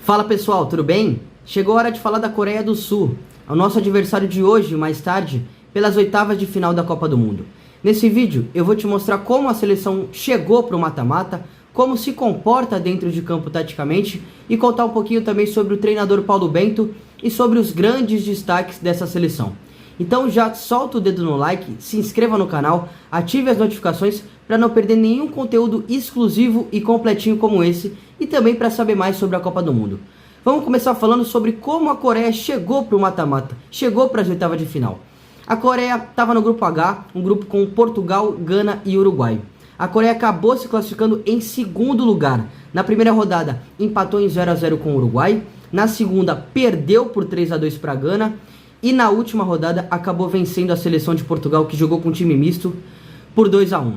Fala pessoal, tudo bem? Chegou a hora de falar da Coreia do Sul, o nosso adversário de hoje, mais tarde, pelas oitavas de final da Copa do Mundo. Nesse vídeo eu vou te mostrar como a seleção chegou para o mata-mata, como se comporta dentro de campo taticamente e contar um pouquinho também sobre o treinador Paulo Bento e sobre os grandes destaques dessa seleção. Então já solta o dedo no like, se inscreva no canal, ative as notificações para não perder nenhum conteúdo exclusivo e completinho como esse e também para saber mais sobre a Copa do Mundo. Vamos começar falando sobre como a Coreia chegou para o mata-mata, chegou para as oitavas de final. A Coreia estava no grupo H, um grupo com Portugal, Gana e Uruguai. A Coreia acabou se classificando em segundo lugar. Na primeira rodada empatou em 0 a 0 com o Uruguai, na segunda perdeu por 3 a 2 para a Gana e na última rodada acabou vencendo a seleção de Portugal, que jogou com time misto, por 2 a 1.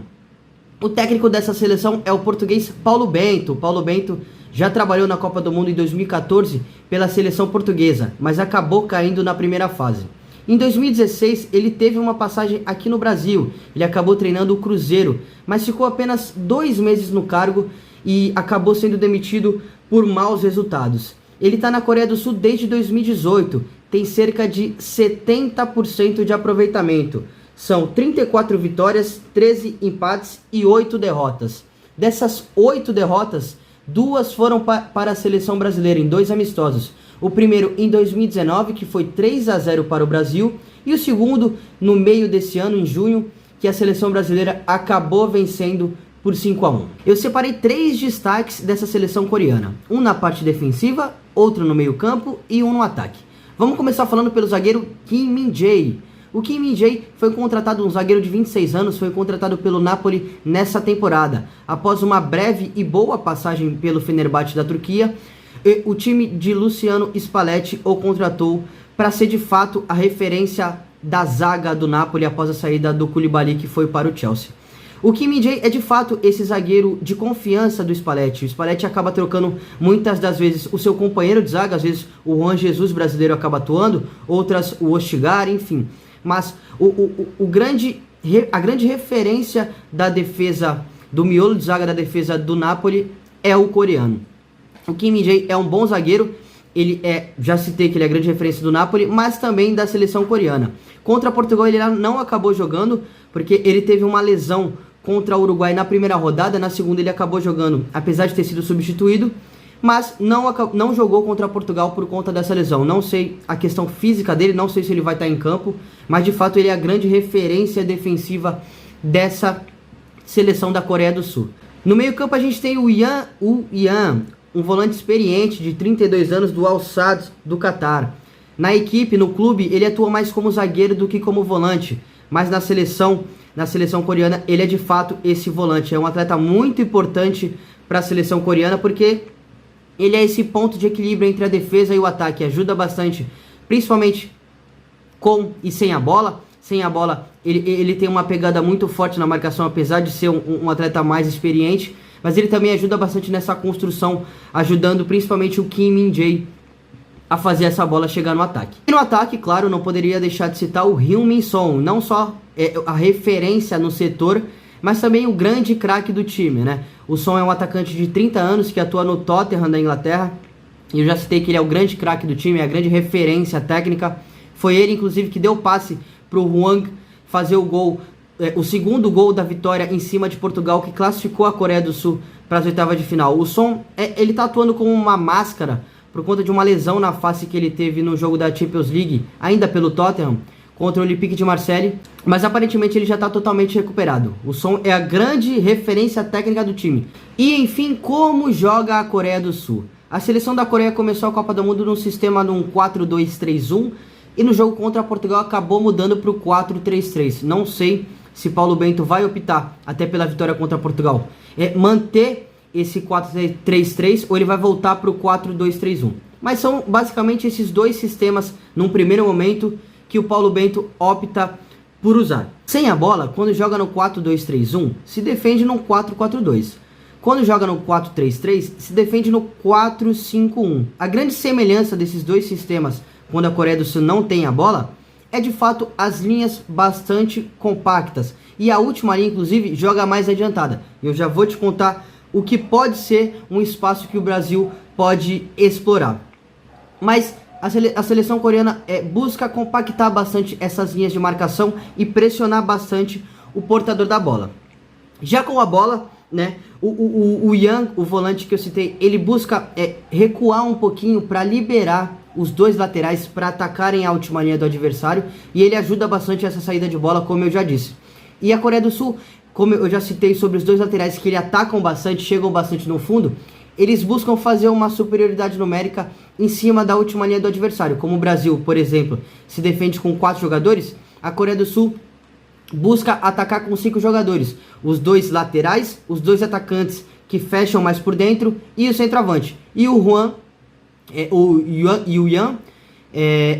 O técnico dessa seleção é o português Paulo Bento. Paulo Bento já trabalhou na Copa do Mundo em 2014 pela seleção portuguesa, mas acabou caindo na primeira fase. Em 2016 ele teve uma passagem aqui no Brasil, ele acabou treinando o Cruzeiro, mas ficou apenas 2 meses no cargo e acabou sendo demitido por maus resultados. Ele está na Coreia do Sul desde 2018, tem cerca de 70% de aproveitamento. São 34 vitórias, 13 empates e 8 derrotas. Dessas 8 derrotas, 2 foram para a seleção brasileira em 2 amistosos. O primeiro em 2019, que foi 3 a 0 para o Brasil, e o segundo no meio desse ano, em junho, que a seleção brasileira acabou vencendo por 5 a 1. Eu separei 3 destaques dessa seleção coreana. Um na parte defensiva, outro no meio campo e um no ataque. Vamos começar falando pelo zagueiro Kim Min-jae. O Kim Min-jae foi contratado, um zagueiro de 26 anos, foi contratado pelo Napoli nessa temporada. Após uma breve e boa passagem pelo Fenerbahçe da Turquia, o time de Luciano Spalletti o contratou para ser de fato a referência da zaga do Napoli após a saída do Koulibaly, que foi para o Chelsea. O Kim Min-jae é de fato esse zagueiro de confiança do Spalletti. O Spalletti acaba trocando muitas das vezes o seu companheiro de zaga, às vezes o Juan Jesus brasileiro acaba atuando, outras o Ostigar, enfim. Mas a grande referência da defesa, do miolo de zaga da defesa do Napoli é o coreano. O Kim Min-jae é um bom zagueiro, já citei que ele é a grande referência do Napoli, mas também da seleção coreana. Contra Portugal ele não acabou jogando, porque ele teve uma lesão contra o Uruguai na primeira rodada, na segunda ele acabou jogando, apesar de ter sido substituído, mas não jogou contra Portugal por conta dessa lesão. Não sei a questão física dele, não sei se ele vai estar em campo, mas de fato ele é a grande referência defensiva dessa seleção da Coreia do Sul. No meio campo a gente tem o Yan, um volante experiente de 32 anos do Al Sadd do Catar. Na equipe, no clube, ele atua mais como zagueiro do que como volante, mas na seleção coreana ele é de fato esse volante. É um atleta muito importante para a seleção coreana porque ele é esse ponto de equilíbrio entre a defesa e o ataque, ajuda bastante, principalmente com e sem a bola. Sem a bola, ele tem uma pegada muito forte na marcação, apesar de ser um atleta mais experiente, mas ele também ajuda bastante nessa construção, ajudando principalmente o Kim Min-jae a fazer essa bola chegar no ataque. E no ataque, claro, não poderia deixar de citar o Heung-min Son, não só a referência no setor, mas também o grande craque do time, né? O Son é um atacante de 30 anos que atua no Tottenham da Inglaterra, e eu já citei que ele é o grande craque do time, é a grande referência técnica. Foi ele, inclusive, que deu o passe para o Hwang fazer o gol, o segundo gol da vitória em cima de Portugal, que classificou a Coreia do Sul para as oitavas de final. O Son, ele está atuando com uma máscara por conta de uma lesão na face que ele teve no jogo da Champions League, ainda pelo Tottenham, contra o Olympique de Marseille, mas aparentemente ele já está totalmente recuperado. O Son é a grande referência técnica do time. E enfim, como joga a Coreia do Sul? A seleção da Coreia começou a Copa do Mundo num sistema num 4-2-3-1, e no jogo contra Portugal acabou mudando para o 4-3-3. Não sei se Paulo Bento vai optar, até pela vitória contra Portugal, manter esse 4-3-3 ou ele vai voltar para o 4-2-3-1. Mas são basicamente esses dois sistemas, num primeiro momento, que o Paulo Bento opta por usar. Sem a bola, quando joga no 4-2-3-1, se defende no 4-4-2. Quando joga no 4-3-3, se defende no 4-5-1. A grande semelhança desses dois sistemas, quando a Coreia do Sul não tem a bola, é de fato as linhas bastante compactas. E a última linha, inclusive, joga mais adiantada. Eu já vou te contar o que pode ser um espaço que o Brasil pode explorar. Mas a seleção coreana busca compactar bastante essas linhas de marcação e pressionar bastante o portador da bola. Já com a bola, né, o Yang, o volante que eu citei, ele busca recuar um pouquinho para liberar os dois laterais para atacarem a última linha do adversário, e ele ajuda bastante essa saída de bola, como eu já disse. E a Coreia do Sul, como eu já citei sobre os dois laterais que ele atacam bastante, chegam bastante no fundo, eles buscam fazer uma superioridade numérica em cima da última linha do adversário. Como o Brasil, por exemplo, se defende com 4 jogadores, a Coreia do Sul busca atacar com 5 jogadores. Os dois laterais, os dois atacantes que fecham mais por dentro e o centroavante. E o Yang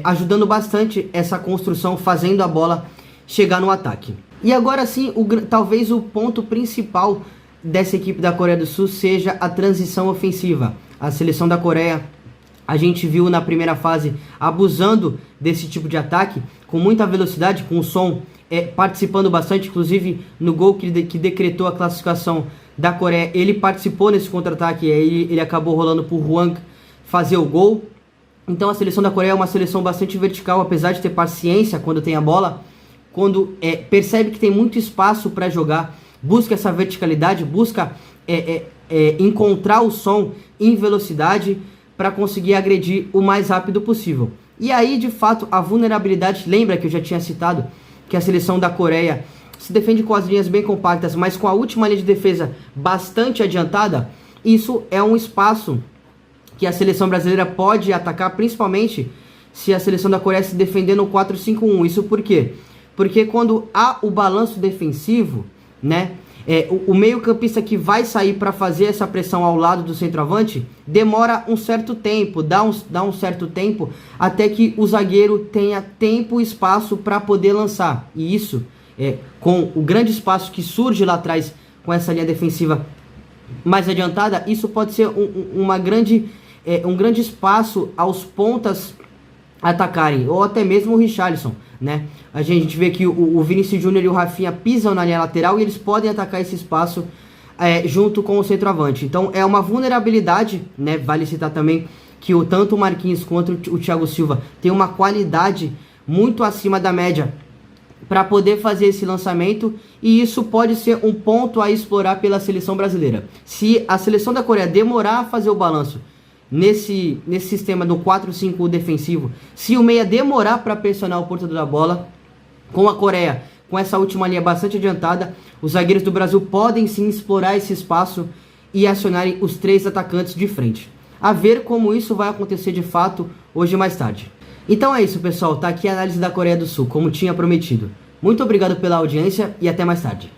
ajudando bastante essa construção, fazendo a bola chegar no ataque. E agora sim, talvez o ponto principal dessa equipe da Coreia do Sul seja a transição ofensiva. A seleção da Coreia, a gente viu na primeira fase abusando desse tipo de ataque, com muita velocidade, com o Son participando bastante, inclusive no gol que decretou a classificação da Coreia, ele participou nesse contra-ataque, ele acabou rolando por Hwang fazer o gol. Então a seleção da Coreia é uma seleção bastante vertical, apesar de ter paciência quando tem a bola, quando percebe que tem muito espaço para jogar, busca essa verticalidade, busca encontrar o Son em velocidade para conseguir agredir o mais rápido possível. E aí, de fato, a vulnerabilidade, lembra que eu já tinha citado que a seleção da Coreia se defende com as linhas bem compactas, mas com a última linha de defesa bastante adiantada. Isso é um espaço que a seleção brasileira pode atacar, principalmente se a seleção da Coreia se defender no 4-5-1. Isso por quê? Porque quando há o balanço defensivo, né, o meio-campista que vai sair para fazer essa pressão ao lado do centroavante demora um certo tempo, dá um certo tempo até que o zagueiro tenha tempo e espaço para poder lançar. E isso, com o grande espaço que surge lá atrás com essa linha defensiva mais adiantada, isso pode ser um grande espaço aos pontas atacarem, ou até mesmo o Richarlison, né? A gente vê que o Vinícius Júnior e o Rafinha pisam na linha lateral e eles podem atacar esse espaço junto com o centroavante. Então é uma vulnerabilidade, né? Vale citar também que tanto o Marquinhos quanto o Thiago Silva tem uma qualidade muito acima da média para poder fazer esse lançamento, e isso pode ser um ponto a explorar pela seleção brasileira. Se a seleção da Coreia demorar a fazer o balanço nesse sistema do 4-5 defensivo, se o meia demorar para pressionar o portador da bola, com a Coreia, com essa última linha bastante adiantada, os zagueiros do Brasil podem sim explorar esse espaço e acionarem os 3 atacantes de frente. A ver como isso vai acontecer de fato hoje mais tarde. Então é isso, pessoal, tá aqui a análise da Coreia do Sul, como tinha prometido. Muito obrigado pela audiência e até mais tarde.